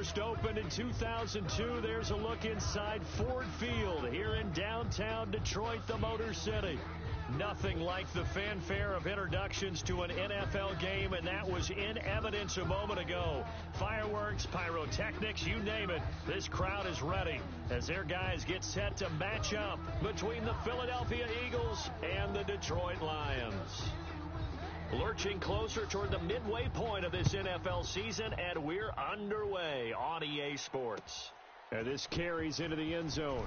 first opened in 2002. There's a look inside Ford Field here in downtown Detroit, the Motor City. Nothing like the fanfare of introductions to an NFL game, and that was in evidence a moment ago. Fireworks, pyrotechnics, you name it. This crowd is ready as their guys get set to match up between the Philadelphia Eagles and the Detroit Lions. Lurching closer toward the midway point of this NFL season, and we're underway on EA Sports. And this carries into the end zone.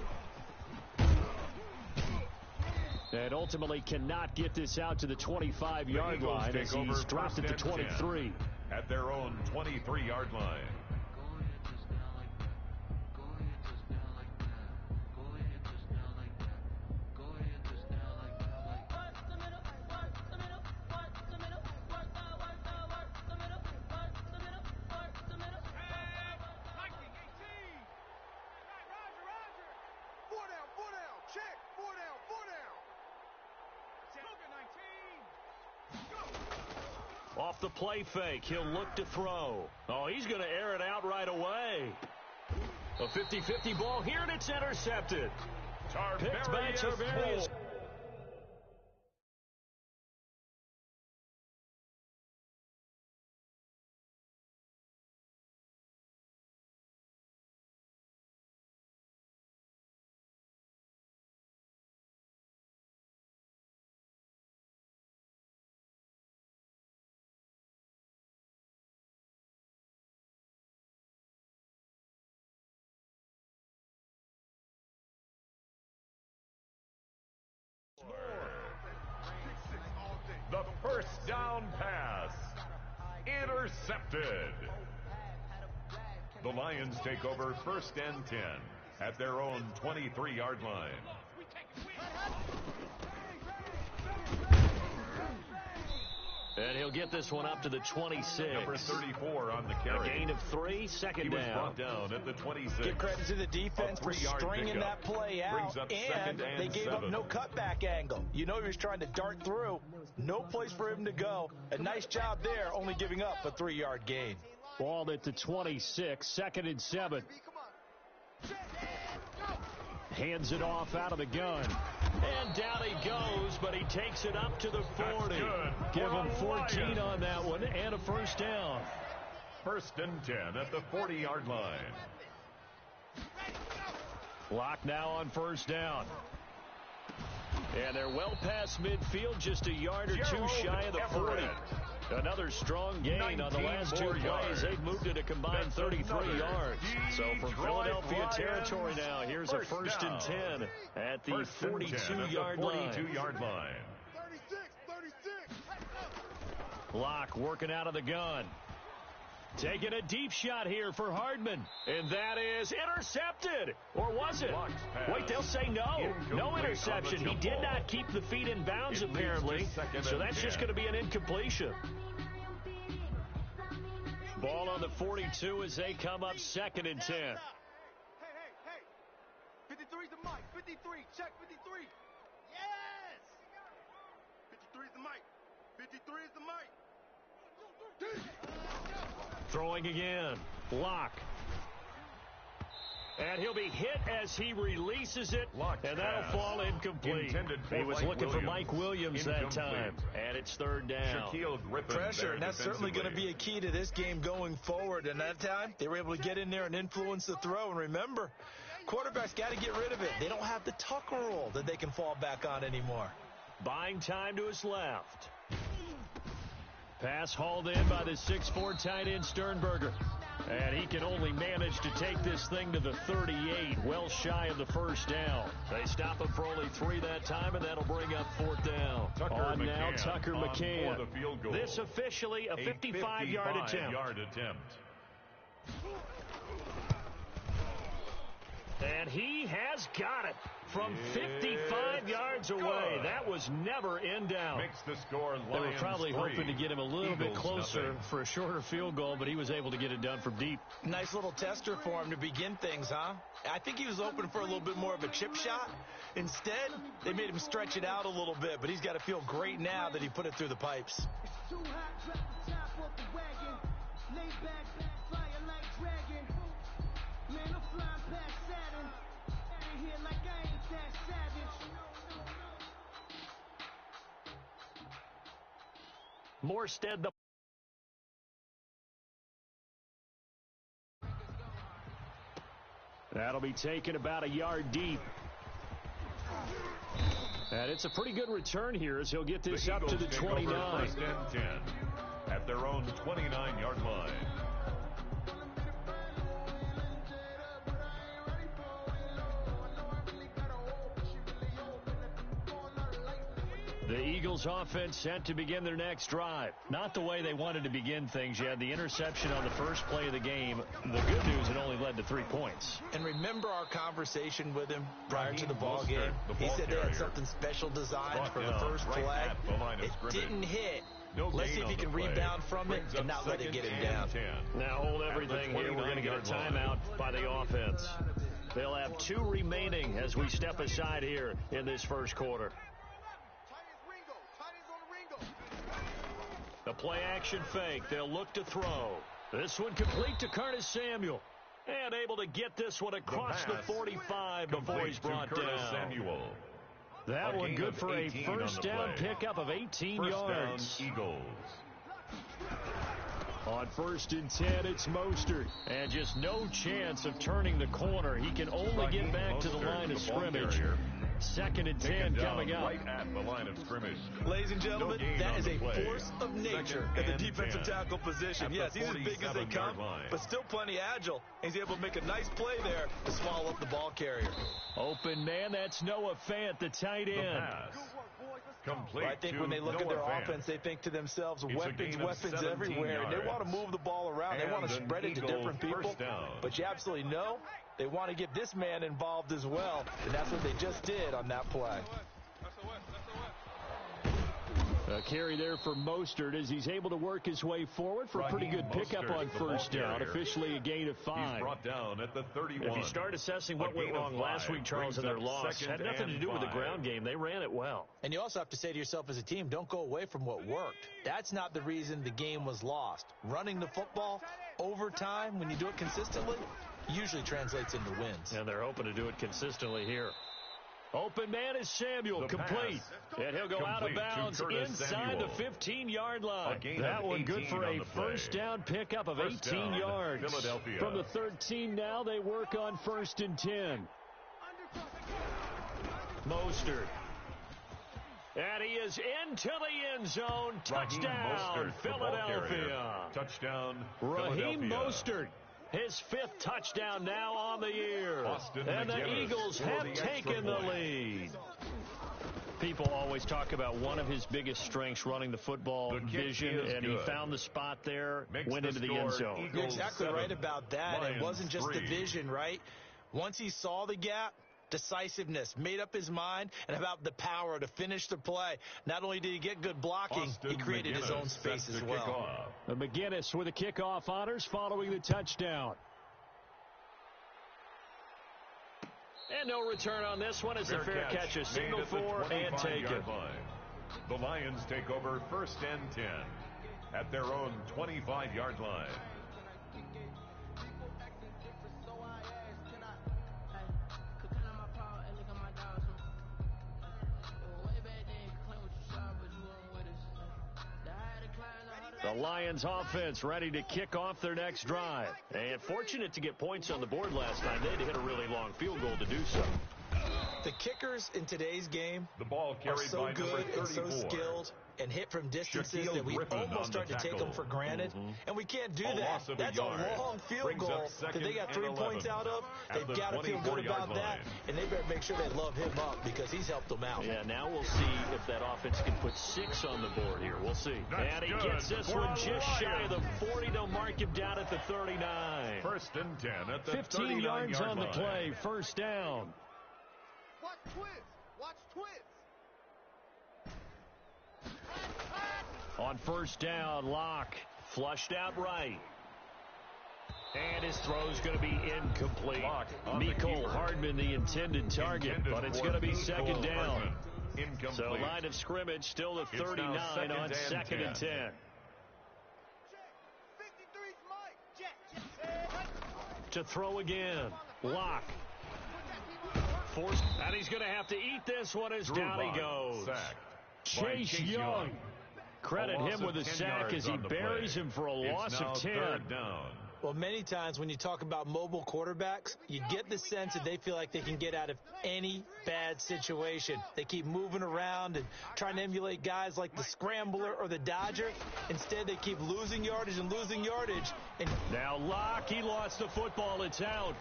And ultimately cannot get this out to the 25-yard line as he's dropped at the 23. At their own 23-yard line. Off the play fake, he'll look to throw. Oh, he's going to air it out right away. A 50-50 ball here, and it's intercepted. Picked by Tarvarius. The first down pass. Intercepted. The Lions take over first and 10 at their own 23-yard line. And he'll get this one up to the 26. Number 34 on the carry. A gain of 3, second down. He was brought down at the 26. Give credit to the defense for stringing that play out, and they gave up no cutback angle. You know he was trying to dart through. No place for him to go. A nice job there, only giving up a 3-yard gain. Ball at the 26, second and 7. Hands it off out of the gun. And down he goes, but he takes it up to the 40. Give him 14 on that one and a first down. First and 10 at the 40-yard line. Lock now on first down. And they're well past midfield, just a yard or two shy of the 40. Another strong gain on the last 2 plays. They've moved it a combined 33 yards. So from Philadelphia territory now, here's a first and 10 at the 42-yard line. 42-yard line. Locke working out of the gun. Taking a deep shot here for Hardman. And that is intercepted. Or was it? Wait, they'll say no. No interception. He did not keep the feet in bounds, apparently. So that's just going to be an incompletion. Ball on the 42 as they come up second and 10. Hey. 53's the mic. 53. Check 53. Yes. 53's the mic. 53 is the mic. Throwing again. Locke. And he'll be hit as he releases it. And that'll fall incomplete. He was looking for Mike Williams that time. And it's third down. Pressure, and that's certainly going to be a key to this game going forward. And that time, they were able to get in there and influence the throw. And remember, quarterbacks got to get rid of it. They don't have the Tucker rule that they can fall back on anymore. Buying time to his left. Pass hauled in by the 6'4" tight end Sternberger. And he can only manage to take this thing to the 38, well shy of the first down. They stop him for only 3 that time, and that'll bring up fourth down. On now, Tucker McCann. This officially a 55-yard attempt. And he has got it from 55 yards away. That was never in doubt. Makes the score Lions They were probably 3, hoping to get him a little bit closer nothing. For a shorter field goal, but he was able to get it done from deep. Nice little tester for him to begin things, huh? I think he was hoping for a little bit more of a chip shot. Instead, they made him stretch it out a little bit, but he's got to feel great now that he put it through the pipes. Morstead, that'll be taken about a yard deep. And it's a pretty good return here as he'll get this up to the 29. First and 10 at their own 29-yard line. The Eagles offense set to begin their next drive. Not the way they wanted to begin things. You had the interception on the first play of the game. The good news, it only led to 3 points. And remember our conversation with him prior to the ball game? He said they had something special designed for the first play. It didn't hit. Let's see if he can rebound from it and not let it get him down. Now hold everything here. We're going to get a timeout by the offense. They'll have 2 remaining as we step aside here in this first quarter. The play-action fake. They'll look to throw. This one complete to Curtis Samuel. And able to get this one across the 45 before he's brought down. That one good for a first down pickup of 18 yards. Eagles. On 1st and 10, it's Mostert. And just no chance of turning the corner. He can only get back to the line of scrimmage. 2nd and 10 coming up. Right at the line of scrimmage. Ladies and gentlemen, that is a force of nature at the defensive tackle position. Yes, he's as big as they come, but still plenty agile. He's able to make a nice play there to swallow up the ball carrier. Open man, that's Noah Fant, the tight end. I think when they look at their offense, they think to themselves, weapons everywhere. And they want to move the ball around. They want to spread it to different people. But you absolutely know they want to get this man involved as well. And that's what they just did on that play. A carry there for Mostert as he's able to work his way forward for a pretty good pickup on first down. Officially a gain of 5. He's brought down at the 31. If you start assessing what went wrong last week, Charles, in their loss, had nothing to do with the ground game. They ran it well. And you also have to say to yourself as a team, don't go away from what worked. That's not the reason the game was lost. Running the football over time, when you do it consistently, usually translates into wins. And they're hoping to do it consistently here. Open man is Samuel, complete. And he'll go out of bounds inside the 15-yard line. That one good for a first down pickup of 18 yards. From the 13 now, they work on 1st and 10. Mostert. And he is into the end zone. Touchdown, Philadelphia. Touchdown, Raheem Mostert. His 5th touchdown now on the year. And the Eagles have taken the lead. People always talk about one of his biggest strengths, running the football, vision, and he found the spot there, went into the end zone. You're exactly right about that. It wasn't just the vision, right? Once he saw the gap, decisiveness, made up his mind, and about the power to finish the play. Not only did he get good blocking, he created his own space as well. McGinnis with the kickoff honors following the touchdown. And no return on this one as a fair catch, a signal for and taken. The Lions take over 1st and 10 at their own 25-yard line. The Lions offense ready to kick off their next drive. And fortunate to get points on the board last time. They had to hit a really long field goal to do so. The kickers in today's game the ball are so good and so skilled and hit from distances that we almost start to take them for granted. And we can't do that. That's a long field goal that they got 3 points out of. They've got to feel good about that. And they better make sure they love him up because he's helped them out. Yeah, now we'll see if that offense can put 6 on the board here. We'll see. And he gets this one just shy of the 40. They'll mark him down at the 39. 1st and 10 at the 15 yards on the play. First down. Watch twist. Watch twist. On first down, Locke flushed out right. And his throw's going to be incomplete. Mecole Hardman, the intended target, but it's going to be 2nd down. So line of scrimmage still the 39 on 2nd and 10. To throw again, Locke. Forced, and he's going to have to eat this one as down he goes. Chase Young Credit him with a sack as he buries him for a loss of 10. Third down. Well, many times when you talk about mobile quarterbacks, you get the sense that they feel like they can get out of any bad situation. They keep moving around and trying to emulate guys like the Scrambler or the Dodger. Instead, they keep losing yardage and losing yardage. And now Locke, he lost the football. It's out.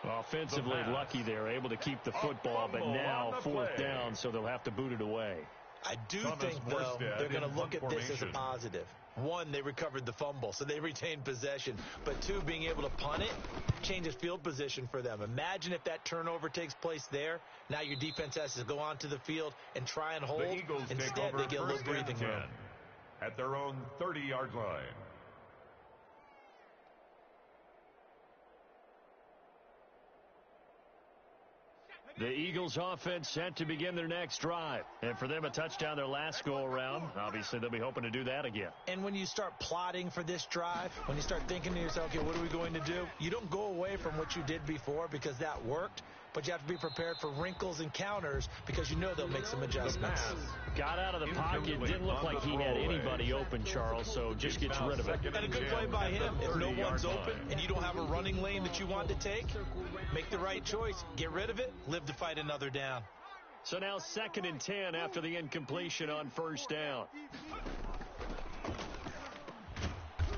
Offensively lucky they're able to keep the football, but now fourth down, so they'll have to boot it away. I do think, though, they're going to look at this as a positive. One, they recovered the fumble, so they retained possession. But two, being able to punt it changes field position for them. Imagine if that turnover takes place there. Now your defense has to go onto the field and try and hold. The Eagles Instead, they get a little breathing room. At their own 30-yard line. The Eagles offense set to begin their next drive. And for them, a touchdown their last go-around. Obviously, they'll be hoping to do that again. And when you start plotting for this drive, when you start thinking to yourself, okay, what are we going to do? You don't go away from what you did before because that worked. But you have to be prepared for wrinkles and counters because you know they'll make some adjustments. Got out of the pocket. Didn't look like he had anybody open, Charles, so just gets rid of it. And a good play by him. If no one's open and you don't have a running lane that you want to take, make the right choice. Get rid of it. Live to fight another down. So now 2nd and 10 after the incompletion on first down.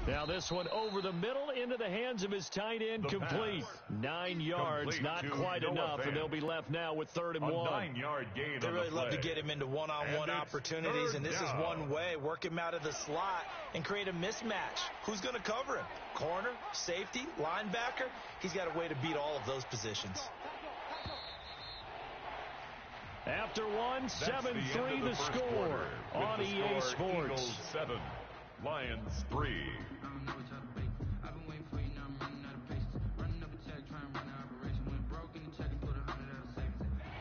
Now this one over the middle into the hands of his tight end, complete. 9 yards, not quite enough, and they'll be left now with 3rd and 1. 9-yard gain. They really love to get him into one-on-one opportunities, and this is one way. Work him out of the slot and create a mismatch. Who's going to cover him? Corner, safety, linebacker? He's got a way to beat all of those positions. After one, 7-3 the score on EA Sports. Eagles 7, Lions 3.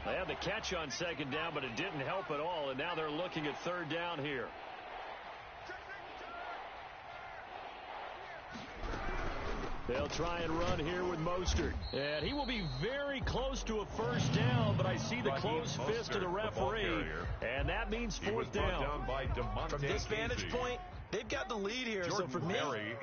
They had the catch on 2nd down, but it didn't help at all, and now they're looking at 3rd down here. They'll try and run here with Mostert. And he will be very close to a 1st down, but I see the closed fist of the referee, and that means 4th down. From this vantage point, they've got the lead here, so for me,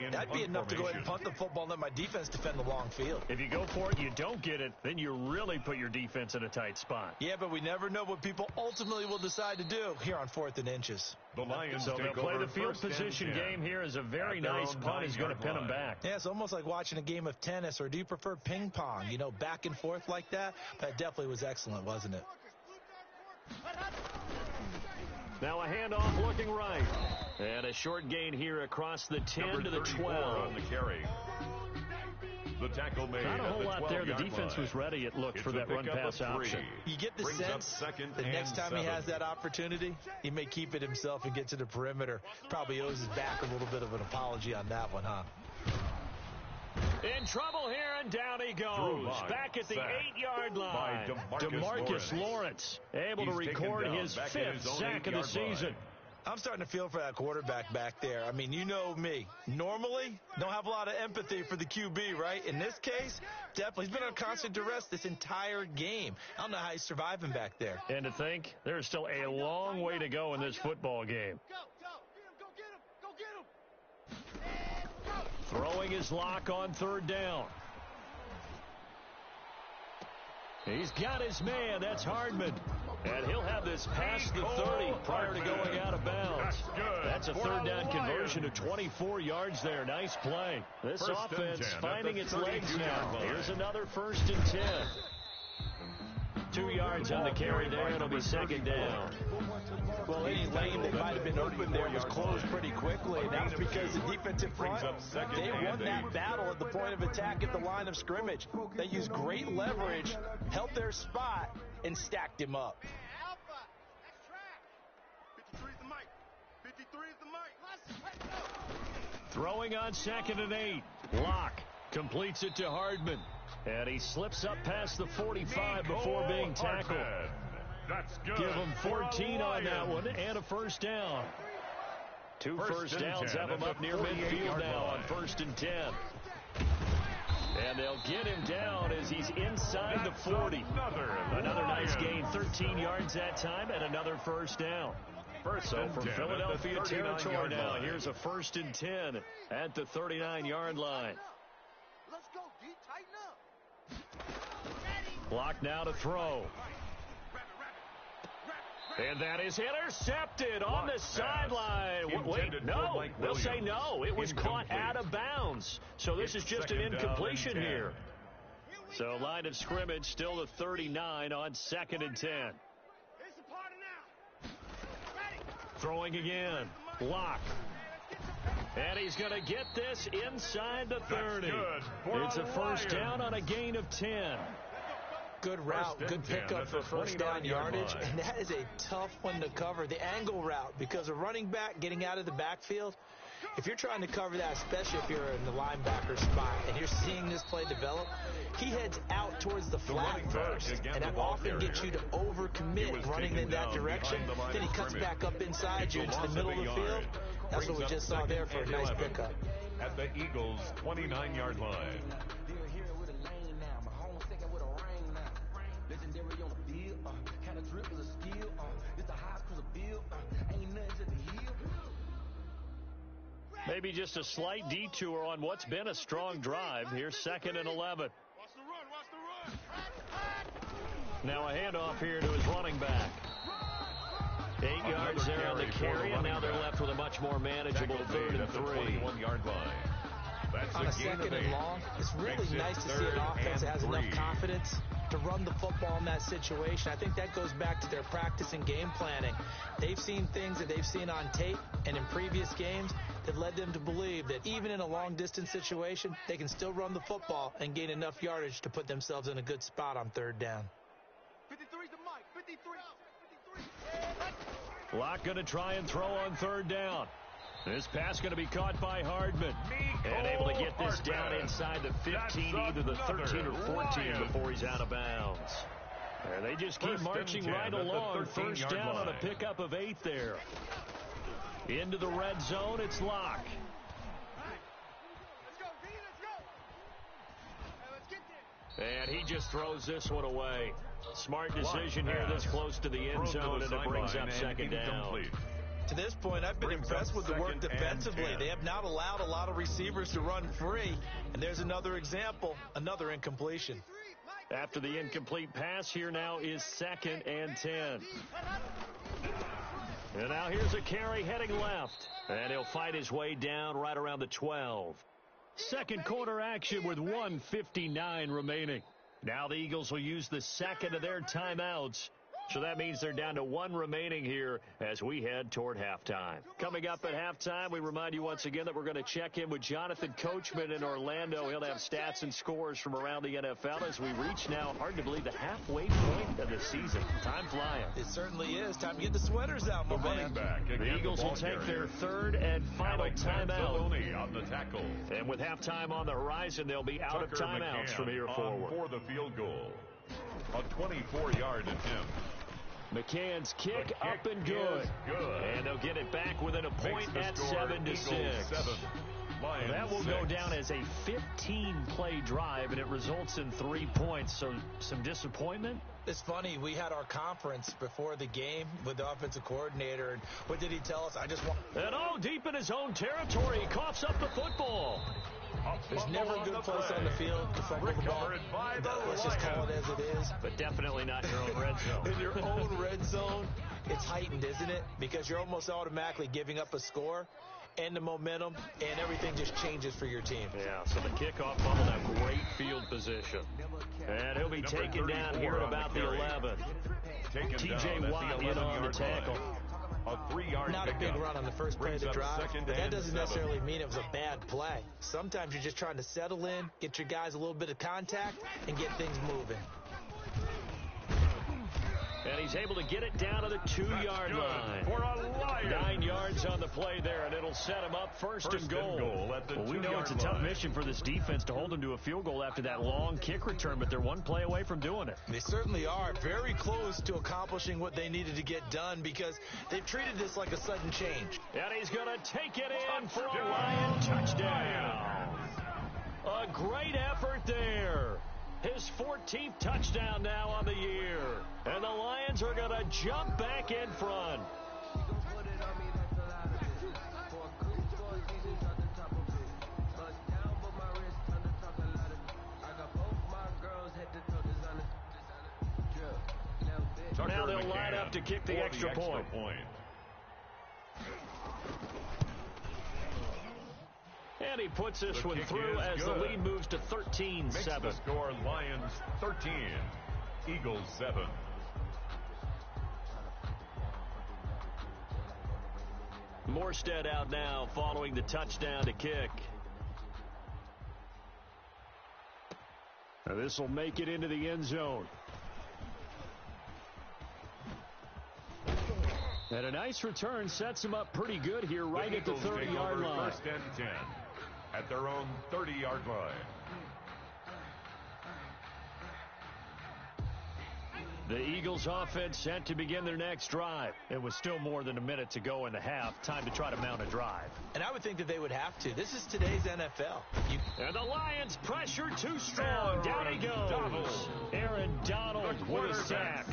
that'd be enough to go ahead and punt the football and let my defense defend the long field. If you go for it, you don't get it, then you really put your defense in a tight spot. Yeah, but we never know what people ultimately will decide to do here on 4th and inches. The Lions so they'll play the field position game here as a very nice punt is going to pin them back. Yeah, it's almost like watching a game of tennis, or do you prefer ping pong? You know, back and forth like that? That definitely was excellent, wasn't it? Now a handoff looking right. And a short gain here across the 10 to the 12. On the carry. The tackle made. Not a whole lot there. The defense was ready, it looked, for that run-pass option. You get the sense the next time he has that opportunity, he may keep it himself and get to the perimeter. Probably owes his back a little bit of an apology on that one, huh? In trouble here, and down he goes. Back at the 8-yard line. DeMarcus Lawrence able to record his 5th sack of the season. I'm starting to feel for that quarterback back there. I mean, you know me. Normally, don't have a lot of empathy for the QB, right? In this case, definitely. He's been on constant duress this entire game. I don't know how he's surviving back there. And to think, there's still a long way to go in this football game. Go get him. Throwing his lock on 3rd down. He's got his man. That's Hardman. And he'll have this past the 30 prior to going out of bounds. That's a 3rd down conversion of 24 yards there. Nice play. This offense finding its legs now. Here's another 1st and 10. 2 yards on the carry there. It'll be 2nd down. Well, any lane that might have been open there was closed pretty quickly, and that's because the defensive front, they won that battle at the point of attack at the line of scrimmage. They used great leverage, held their spot, and stacked him up. Alpha, next track. 53 is the mic. 53 is the mic. Throwing on 2nd and 8. Locke completes it to Hardman. And he slips up past the 45 before being tackled. That's good. Give him 14 on that one and a 1st down. 2 first downs have him up near midfield now on 1st and 10. And they'll get him down as he's inside the 40. Another nice gain, 13 yards that time, and another first down. So from Philadelphia territory now, here's a 1st and 10 at the 39-yard line. Let's go, D. Tighten up. Block now to throw. And that is intercepted on the sideline. Wait, no. They'll say no. It was caught out of bounds. So this is just an incompletion here. So line of scrimmage still the 39 on 2nd and 10. Throwing again. Block. And he's going to get this inside the 30. It's a first down on a gain of 10. Good route, good pickup for first down yardage, and that is a tough one to cover, the angle route, because a running back getting out of the backfield, if you're trying to cover that, especially if you're in the linebacker spot, and you're seeing this play develop, he heads out towards the flat first, and that often gets you to overcommit running in that direction. Then he cuts back up inside you into the middle of the field. That's what we just saw there for a nice pickup. At the Eagles' 29-yard line. Maybe just a slight detour on what's been a strong drive. Here's 2nd and 11. Watch the run. Now a handoff here to his running back. 8 yards there on the carry, and now they're left with a much more manageable 3rd and 3. 21-yard line. That's on a 2nd and long, it's really nice to see an offense that has enough confidence to run the football in that situation. I think that goes back to their practice and game planning. They've seen things that they've seen on tape and in previous games that led them to believe that even in a long-distance situation, they can still run the football and gain enough yardage to put themselves in a good spot on 3rd down. 53's the mic. 53. Locke going to try and throw on 3rd down. This pass going to be caught by Hardman. And able to get this down inside the 15, either the 13 or 14 before he's out of bounds. And they just keep marching right along. First down on a pickup of 8 there. Into the red zone, it's Locke. Let's go, D. Let's get there. And he just throws this one away. Smart decision here this close to the end zone, and it brings up 2nd down. To this point, I've been impressed with the work defensively. They have not allowed a lot of receivers to run free. And there's another example, another incompletion. After the incomplete pass, here now is 2nd and 10. And now here's a carry heading left. And he'll fight his way down right around the 12. Second quarter action with 1:59 remaining. Now the Eagles will use the second of their timeouts. So that means they're down to 1 remaining here as we head toward halftime. Coming up at halftime, we remind you once again that we're going to check in with Jonathan Coachman in Orlando. He'll have stats and scores from around the NFL as we reach now, hard to believe, the halfway point of the season. Time flying. It certainly is. Time to get the sweaters out, my man. The Eagles will take their 3rd and final timeout. On the tackle. And with halftime on the horizon, they'll be out of timeouts from here forward. For the field goal. A 24-yard attempt. McCann's kick up and good. And they'll get it back within a point at 7-6. That will go down as a 15-play drive, and it results in 3 points. So some disappointment. It's funny, we had our conference before the game with the offensive coordinator, and what did he tell us? And all deep in his own territory, he coughs up the football. There's never a good place on the field to fumble the ball. Let's just call it as it is. But definitely not in your own red zone. In your own red zone, it's heightened, isn't it? Because you're almost automatically giving up a score and the momentum, and everything just changes for your team. Yeah, so the kickoff fumble, that great field position. And he'll be taken down here at about the 11. T.J. Watt in on the tackle. Not a big run on the first play of the drive, but that doesn't necessarily mean it was a bad play. Sometimes you're just trying to settle in, get your guys a little bit of contact, and get things moving. And he's able to get it down to the 2-yard line. 9 yards on the play there, and it'll set him up first and goal. Well, we know it's a tough mission for this defense to hold them to a field goal after that long kick return, but they're one play away from doing it. They certainly are very close to accomplishing what they needed to get done because they've treated this like a sudden change. And he's going to take it in for a Lion touchdown. A great effort there. His 14th touchdown now on the year. And the Lions are going to jump back in front. Now they'll line up to kick the extra point. And he puts this one through as the lead moves to 13-7. Makes the score Lions 13, Eagles 7. Morstead out now following the touchdown to kick. This will make it into the end zone. And a nice return sets him up pretty good here right at the 30-yard line. First and 10 at their own 30-yard line. The Eagles offense set to begin their next drive. It was still more than a minute to go in the half. Time to try to mount a drive. And I would think that they would have to. This is today's NFL. And the Lions pressure too strong. Down he goes. Aaron Donald with a sack.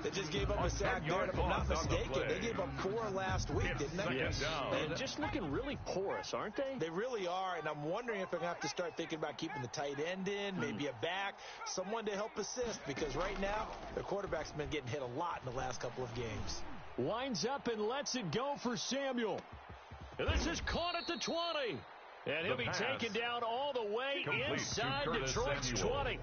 They just gave up a sack there, if I'm not mistaken. They gave up 4 last week, didn't they? Yes. And just looking really porous, aren't they? They really are, and I'm wondering if they're going to have to start thinking about keeping the tight end in, maybe a back, someone to help assist, because right now, their quarterback's been getting hit a lot in the last couple of games. Winds up and lets it go for Samuel. And this is caught at the 20. And he'll be taken down all the way inside Detroit's 20.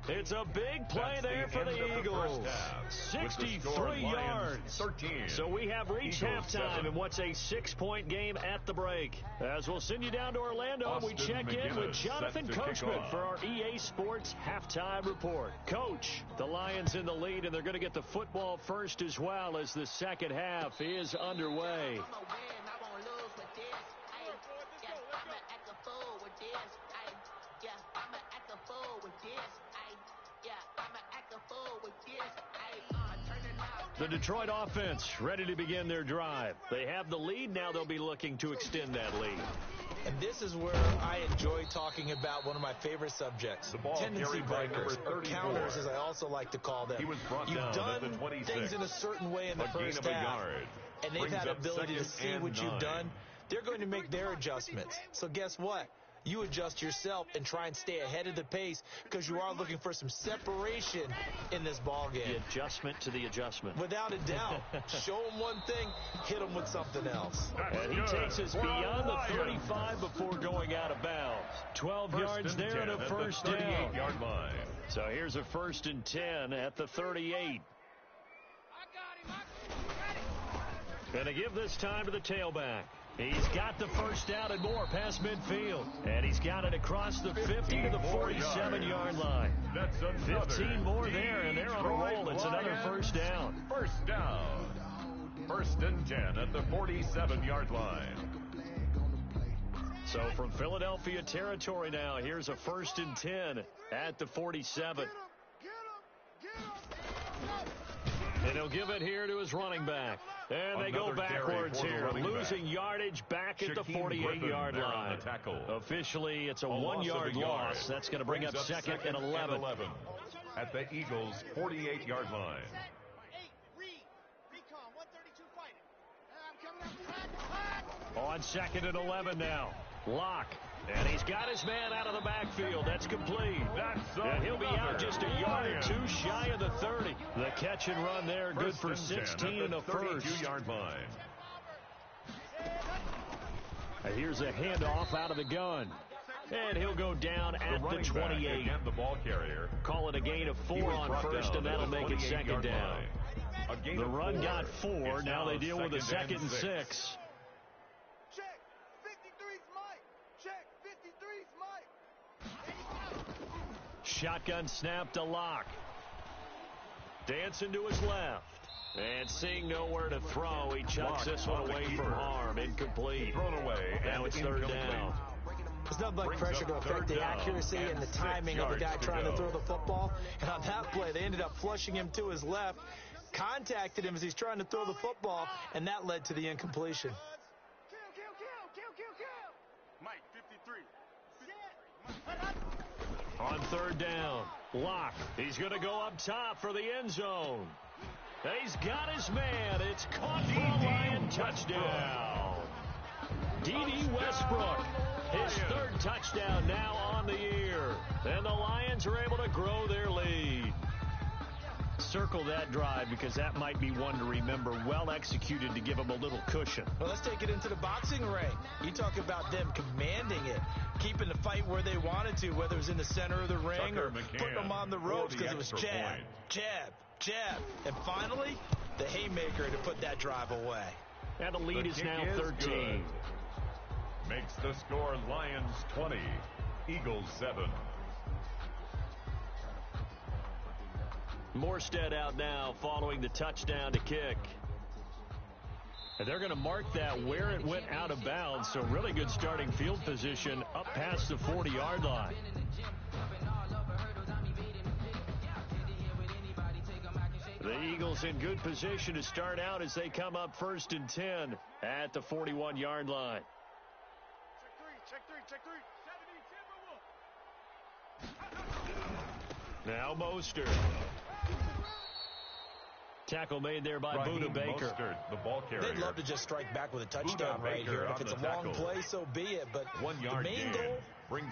It's a big play there for the Eagles. 63 yards. 13. So we have reached halftime in what's a 6-point game at the break. As we'll send you down to Orlando, we check in with Jonathan Coachman for our EA Sports Halftime Report. Coach, the Lions in the lead, and they're going to get the football first as well as the second half is underway. The Detroit offense ready to begin their drive. They have the lead. Now they'll be looking to extend that lead. And this is where I enjoy talking about one of my favorite subjects, tendency breakers, or counters, as I also like to call them. You've done things in a certain way in the first half, and they've had ability to see what you've done. They're going to make their adjustments. So guess what? You adjust yourself and try and stay ahead of the pace because you are looking for some separation in this ball game. The adjustment to the adjustment. Without a doubt. Show them one thing, hit them with something else. And he takes us beyond the 35 before going out of bounds. 12 yards there and a first down. 38-yard line. So here's a first and 10 at the 38. And to give this time to the tailback. He's got the first down and more past midfield. And he's got it across the 50 to the 47-yard line. That's 15 more there, and they're on a roll. It's another first down. First down. First and 10 at the 47-yard line. So from Philadelphia territory now, here's a first and 10 at the 47. And he'll give it here to his running back. And they go backwards here, losing yardage back at the 48-yard line. Officially, it's a 1-yard loss. That's going to bring up second and 11. At the Eagles' 48-yard line. On second and 11 now. Lock. And he's got his man out of the backfield. That's complete. And he'll be out just a yard or two shy of the 30. The catch and run there, good for 16 in the first. 32-yard line. Here's a handoff out of the gun. And he'll go down at the 28. The ball carrier. Call it a gain of 4 on first, and that'll make it second down. The run got 4. Now they deal with a second and 6. Shotgun snap to Lock. Dancing to his left. And seeing nowhere to throw, he chucks this one away from harm. Incomplete. Thrown away. Now it's third down. There's nothing like pressure to affect the accuracy and the timing of the guy trying to throw the football. And on that play, they ended up flushing him to his left, contacted him as he's trying to throw the football, and that led to the incompletion. Mike, 53. On third down, Locke. He's going to go up top for the end zone. He's got his man. It's caught for a Lion touchdown. D.D. Westbrook, his third touchdown now on the year. And the Lions are able to grow their lead. Circle that drive because that might be one to remember. Well executed to give them a little cushion. Well, let's take it into the boxing ring. You talk about them commanding it, keeping the fight where they wanted to, whether it was in the center of the ring or putting them on the ropes because it was jab, jab, jab. And finally, the haymaker to put that drive away. And the lead is now 13. Good. Makes the score Lions 20, Eagles 7. Morstead out now following the touchdown to kick. And they're going to mark that where it went out of bounds. So really good starting field position up past the 40-yard line. The Eagles in good position to start out as they come up 1st and 10 at the 41-yard line. Check three. Now Mostert. Tackle made there by Buda Baker. Mostert, the ball carrier. They'd love to just strike back with a touchdown right here. If it's a long play, so be it. But the main goal,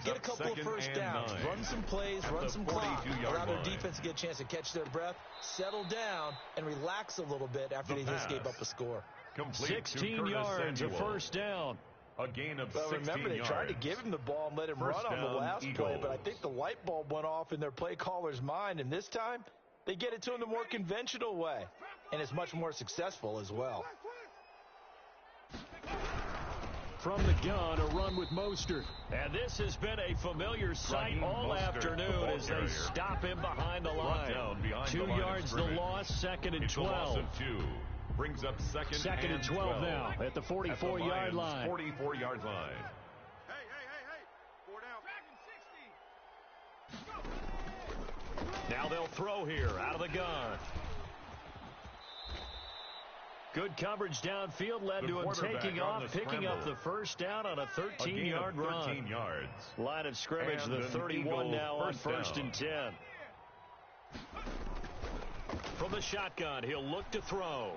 get a couple of first downs. Run some plays, run some clock. Allow their defense to get a chance to catch their breath, settle down, and relax a little bit after they just gave up a score. 16 yards, a first down. A gain of 16 yards. Remember, they tried to give him the ball and let him run on the last play, but I think the light bulb went off in their play caller's mind, and this time they get it to him the more conventional way, and it's much more successful as well. From the gun, a run with Mostert. And this has been a familiar sight all afternoon as they stop him behind the line. 2 yards the loss, 2nd and 12. Brings up second and 12 now at the 44-yard line. 44-yard line. Hey. 4 down. Now they'll throw here out of the gun. Good coverage downfield led to him taking off, picking up the first down on a 13-yard run. 13 yards. Line of scrimmage, the 31 now on 1st and 10. From the shotgun, he'll look to throw.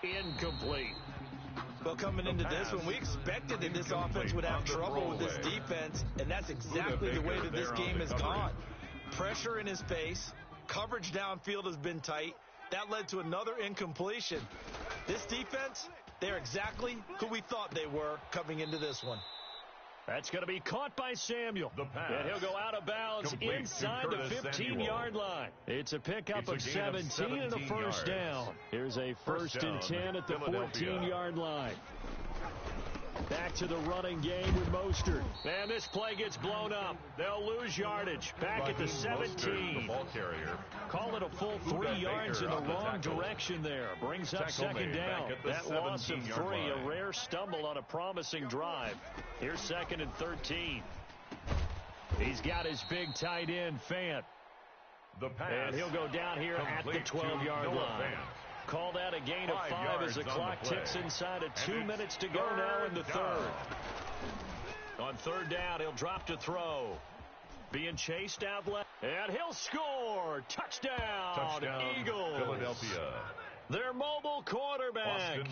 Incomplete. Well, coming into this one, we expected that this offense would have trouble with this defense, and that's exactly the way that this game has gone. Pressure in his face, coverage downfield has been tight. That led to another incompletion. This defense, they're exactly who we thought they were coming into this one. That's going to be caught by Samuel. And he'll go out of bounds inside the 15-yard line. It's a pickup of 17 and a first down. Here's a 1st and 10 at the 14-yard line. Back to the running game with Mostert. And this play gets blown up. They'll lose yardage. Back at the 17. The ball carrier. Call it a full 3 yards in the wrong direction there. Brings up 2nd down. That loss of 3, a rare stumble on a promising drive. Here's 2nd and 13. He's got his big tight end, Fant. And he'll go down here at the 12-yard line. Call that a gain of 5 as the clock ticks inside of 2 minutes to go now in the third. On third down, he'll drop to throw. Being chased out left. And he'll score. Touchdown Eagles. Philadelphia. Their mobile quarterback.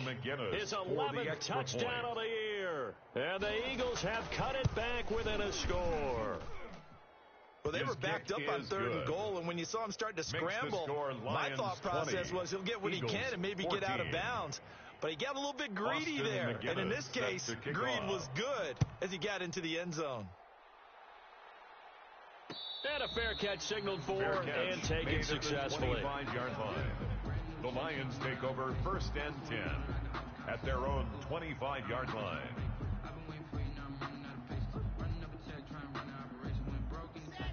His 11th touchdown of the year. And the Eagles have cut it back within a score. Well, they were backed up on 3rd and goal, and when you saw him start to scramble, my thought process was he'll get what he can and maybe get out of bounds. But he got a little bit greedy there, and in this case, greed was good as he got into the end zone. And a fair catch signaled for and taken successfully. 25-yard line. The Lions take over 1st and 10 at their own 25-yard line.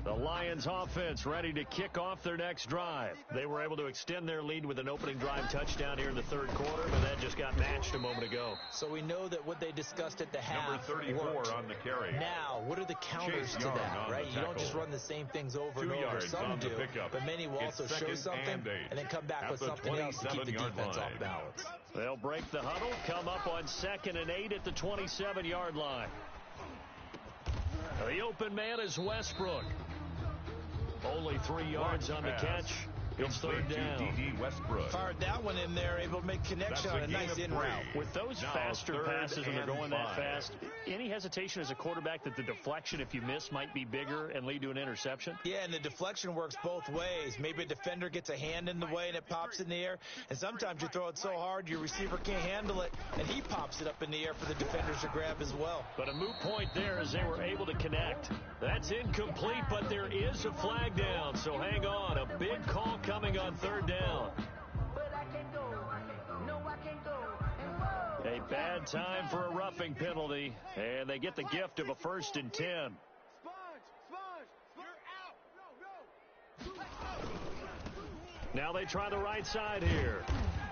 The Lions offense ready to kick off their next drive. They were able to extend their lead with an opening drive touchdown here in the third quarter, but that just got matched a moment ago. So we know that what they discussed at the half Number 34 worked. On the carry. Now, what are the counters to that, right? You don't just run the same things over and over. Some do, but many will also show something and then come back with something else to keep the defense off balance. They'll break the huddle, come up on 2nd and 8 at the 27-yard line. The open man is Westbrook. Only 3 yards on the catch. It's third down. Westbrook. Fired that one in there, able to make connection on a nice in route. With those faster passes when they're going that fast, any hesitation as a quarterback that the deflection, if you miss, might be bigger and lead to an interception? Yeah, and the deflection works both ways. Maybe a defender gets a hand in the way and it pops in the air, and sometimes you throw it so hard your receiver can't handle it, and he pops it up in the air for the defenders to grab as well. But a moot point there as they were able to connect. That's incomplete, but there is a flag down, so hang on. A big call coming on third down. A bad time for a roughing penalty, and they get the gift of a 1st and 10. Now they try the right side here.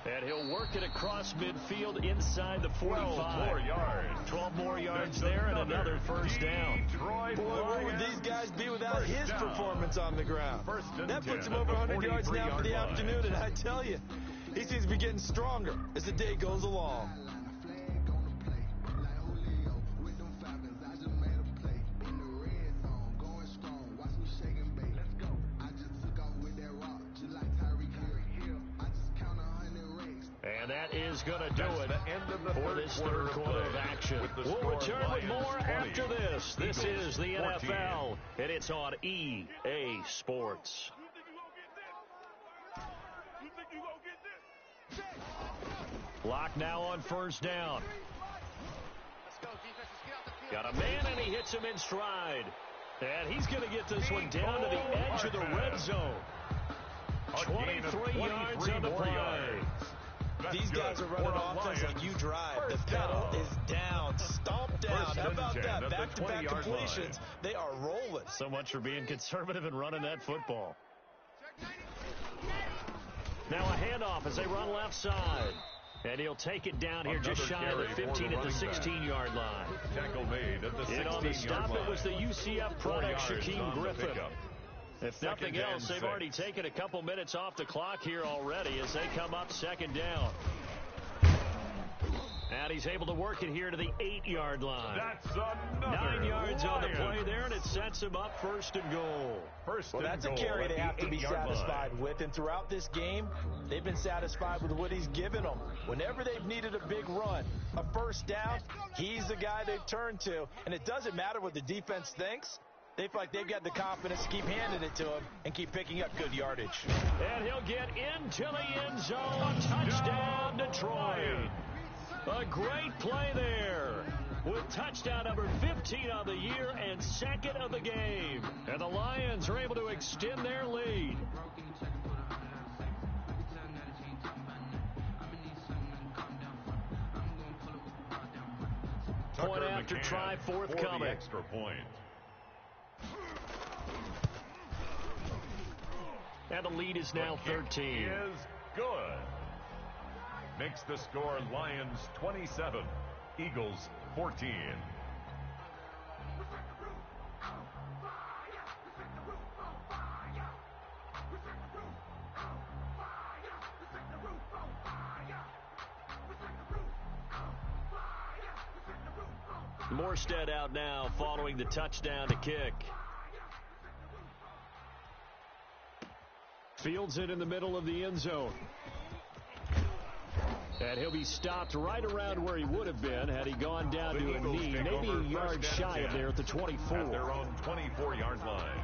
And he'll work it across midfield inside the 45. 12 more yards. 12 more yards there and another first down. Boy, where would these guys be without his performance on the ground? That puts him over 100 yards now for the afternoon, and I tell you, he seems to be getting stronger as the day goes along. And that is going to do it for this third quarter of action. We'll return with more after this. This is the NFL, and it's on EA Sports. Clock now on first down. Got a man, and he hits him in stride. And he's going to get this one down to the edge of the red zone. 23 yards on the play. These guys are running offense like you drive. The pedal is down, stomped down. How about that? Back-to-back completions. They are rolling. So much for being conservative and running that football. Now a handoff as they run left side. And he'll take it down here just shy of the 15 at the 16-yard line. Tackle made at the 16-yard line. And on the stop, it was the UCF product, Shaquem Griffin. If nothing else, they've already taken a couple minutes off the clock here already as they come up second down. And he's able to work it here to the 8-yard line. That's another 9 yards on the play there, and it sets him up 1st and goal. Well, that's a carry they have to be satisfied with. And throughout this game, they've been satisfied with what he's given them. Whenever they've needed a big run, a first down, he's the guy they've turned to. And it doesn't matter what the defense thinks. They feel like they've got the confidence to keep handing it to him and keep picking up good yardage. And he'll get into the end zone. Touchdown, Detroit. A great play there with touchdown number 15 on the year and 2nd of the game. And the Lions are able to extend their lead. Point after try forthcoming. Extra point. And the lead is now 13. Is good. Makes the score Lions 27, Eagles 14. Morstead out now following the touchdown to kick. Fields it in the middle of the end zone. And he'll be stopped right around where he would have been had he gone down to a knee, maybe a yard shy of there at the 24. At their own 24-yard line.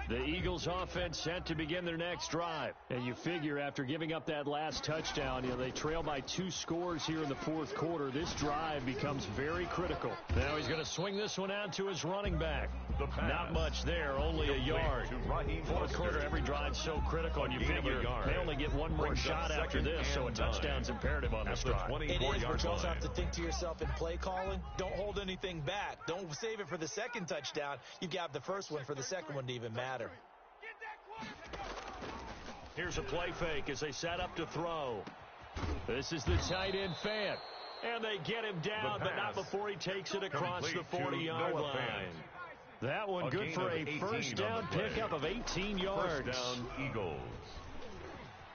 The Eagles offense set to begin their next drive. And you figure after giving up that last touchdown, they trail by 2 scores here in the 4th quarter. This drive becomes very critical. Now he's going to swing this one out to his running back. Not much there, only a yard. 4th quarter, every drive's so critical, and you figure they only get one more shot after this, so a touchdown's imperative on this drive. It is, but you also have to think to yourself in play calling, don't hold anything back. Don't save it for the second touchdown. You got the first one for the second one to even matter. Here's a play fake as they set up to throw. This is the tight end Fant. And they get him down, but not before he takes it across the 40-yard line. That one good for a first down pickup of 18 yards. First down, Eagles.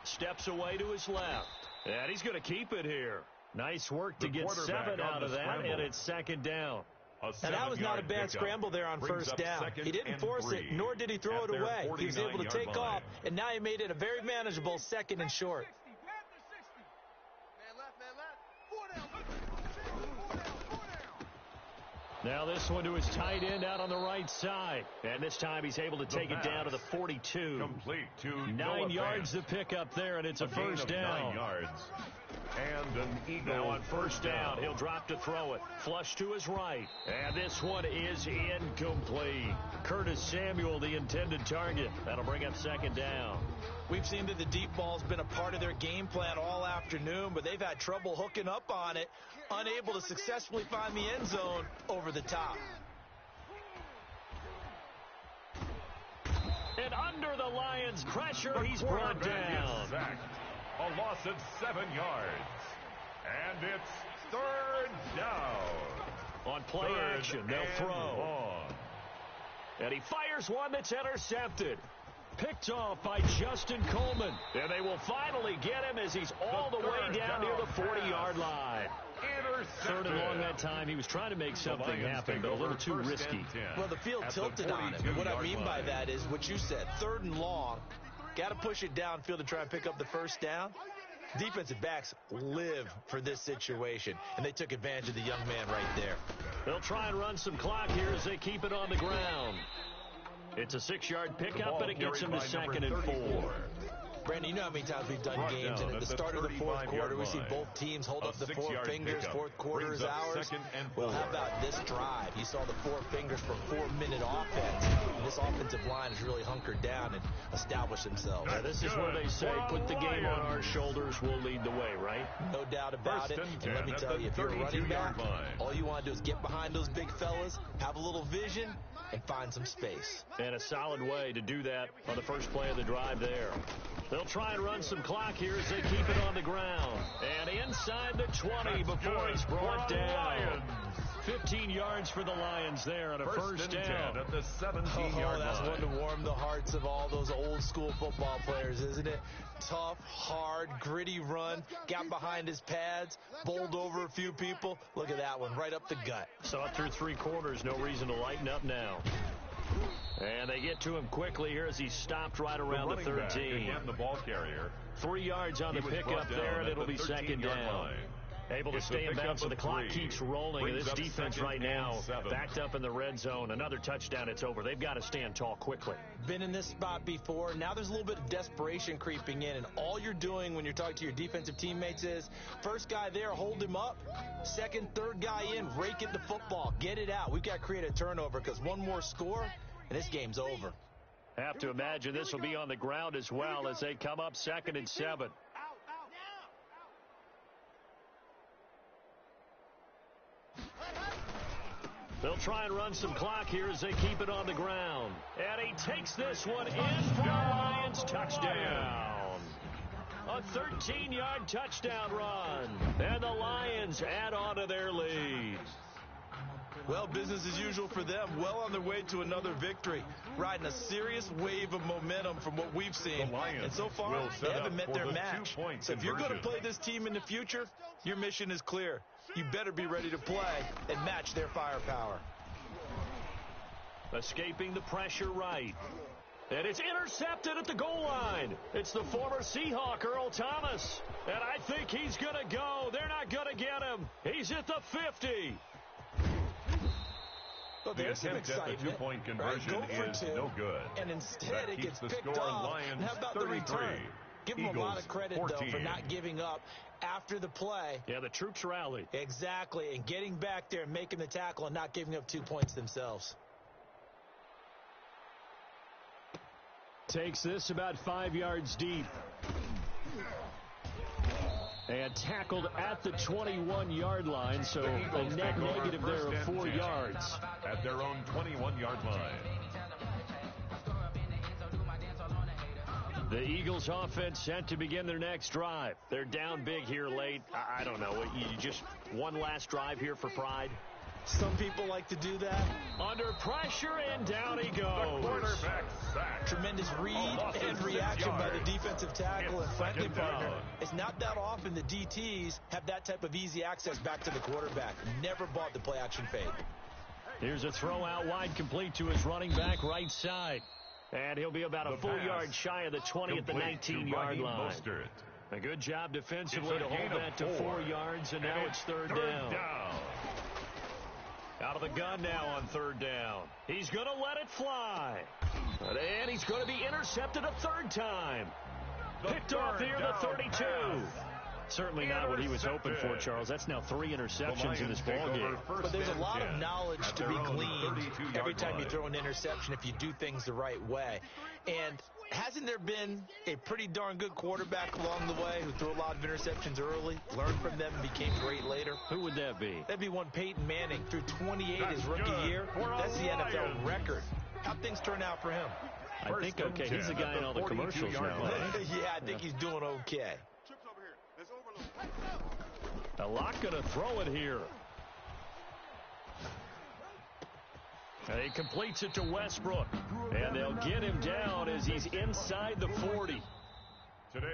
Steps away to his left. And he's going to keep it here. Nice work to get 7 out of that, and it's second down. And that was not a bad scramble there on first down. He didn't force it, nor did he throw it away. He was able to take off, and now he made it a very manageable second and short. Now this one to his tight end out on the right side. And this time he's able to take it down to the 42. Complete to 9 yards to pick up there, and it's a first down. 9 yards. And an Eagle. Now on first down, he'll drop to throw it. Flush to his right. And this one is incomplete. Curtis Samuel, the intended target. That'll bring up second down. We've seen that the deep ball's been a part of their game plan all afternoon, but they've had trouble hooking up on it, unable to successfully find the end zone over the top. And under the Lions' pressure, he's brought down. A loss of 7 yards. And it's third down. On play action, they'll throw. And he fires one that's intercepted. Picked off by Justin Coleman. And they will finally get him as he's all the way down near the 40-yard line. Third and long that time. He was trying to make something happen, but a little too risky. Well, the field tilted on him. And what I mean by that is what you said. Third and long. Got to push it downfield to try and pick up the first down. Defensive backs live for this situation, and they took advantage of the young man right there. They'll try and run some clock here as they keep it on the ground. It's a 6-yard pickup, and it gets them to second and 4. Brandon, you know how many times we've done games, and at the start of the fourth quarter, we see both teams hold up the 4 fingers. Fourth quarter is ours. Well, how about this drive? You saw the 4 fingers for 4-minute offense. And this offensive line has really hunkered down and established themselves. Yeah, this is where they say, put the game on our shoulders, we'll lead the way, right? No doubt about it. And let me tell you, if you're a running back, all you want to do is get behind those big fellas, have a little vision, and find some space. And a solid way to do that on the first play of the drive there. They'll try and run some clock here as they keep it on the ground. And inside the 20 before he's brought down. 15 yards for the Lions there on a first down. At the 17-yard that's line. one to warm the hearts of all those old school football players, isn't it? Tough, hard, gritty run. Got behind his pads, bowled over a few people. Look at that one, right up the gut. Saw it through 3 quarters. No reason to lighten up now. And they get to him quickly here as he stopped right around the 13. The ball carrier. 3 yards on the pickup there, and it'll be second down. Able to stay in bounds, so the clock keeps rolling. And this defense right now backed up in the red zone. Another touchdown, it's over. They've got to stand tall quickly. Been in this spot before. Now there's a little bit of desperation creeping in, and all you're doing when you're talking to your defensive teammates is first guy there, hold him up. Second, third guy in, rake it the football. Get it out. We've got to create a turnover because one more score, and this game's over. Have to imagine this will be on the ground as well as they come up second and 7. They'll try and run some clock here as they keep it on the ground. And he takes this one in for the Lions touchdown. A 13-yard touchdown run. And the Lions add on to their lead. Well, business as usual for them. Well on their way to another victory. Riding a serious wave of momentum from what we've seen. And so far, they haven't met their match. So if you're going to play this team in the future, your mission is clear. You better be ready to play and match their firepower. Escaping the pressure right. And it's intercepted at the goal line. It's the former Seahawk, Earl Thomas. And I think he's going to go. They're not going to get him. He's at the 50. Well, there's some excitement. The 2-point conversion is no good. And instead it gets picked off. And how about the return? Give them a lot of credit, though, for not giving up after the play. Yeah, the troops rallied. Exactly, and getting back there and making the tackle and not giving up 2 points themselves. Takes this about 5 yards deep. And tackled at the 21-yard line, so a net negative there of 4 yards. At their own 21-yard line. The Eagles offense set to begin their next drive. They're down big here late. I don't know. You just one last drive here for pride? Some people like to do that. Under pressure, and down he goes. The quarterback sack. Tremendous read and reaction by the defensive tackle. And frankly, partner, it's not that often the DTs have that type of easy access back to the quarterback. Never bought the play action fade. Here's a throw out wide, complete to his running back right side. And he'll be about a full yard shy of the 20 at the 19-yard line. A good job defensively to hold that to 4 yards, and now it's third down. Out of the gun now on third down. He's going to let it fly. And he's going to be intercepted a third time. Picked off near the 32. Certainly not what he was hoping for, Charles. That's now 3 interceptions in this ballgame. But there's a lot of knowledge to be gleaned every time you throw an interception if you do things the right way. And hasn't there been a pretty darn good quarterback along the way who threw a lot of interceptions early, learned from them, and became great later? Who would that be? That'd be one Peyton Manning. Threw 28 his rookie year. That's the NFL record. How'd things turn out for him? I think okay. He's the guy in all the commercials now. Right? Yeah, I think he's doing okay. A lot going to throw it here. And he completes it to Westbrook. And they'll get him down as he's inside the 40.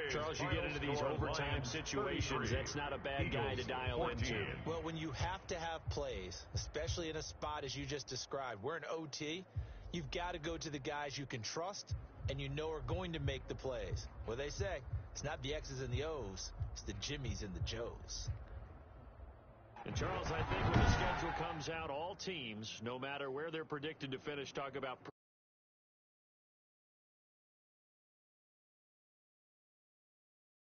Charles, you get into these overtime situations, that's not a bad guy to dial into. Well, when you have to have plays, especially in a spot as you just described, we're in OT, you've got to go to the guys you can trust and you know are going to make the plays. Well, they say it's not the X's and the O's, it's the Jimmies and the Joes. And, Charles, I think when the schedule comes out, all teams, no matter where they're predicted to finish, talk about